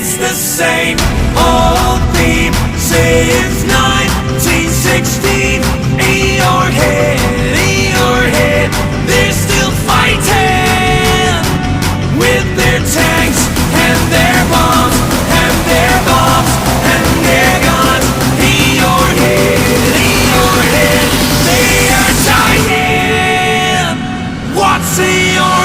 It's the same old theme since 1916. Eeyore-head, they're still fighting with their tanks and their bombs and their bombs and their guns. Eeyore-head, they are dying. What's in your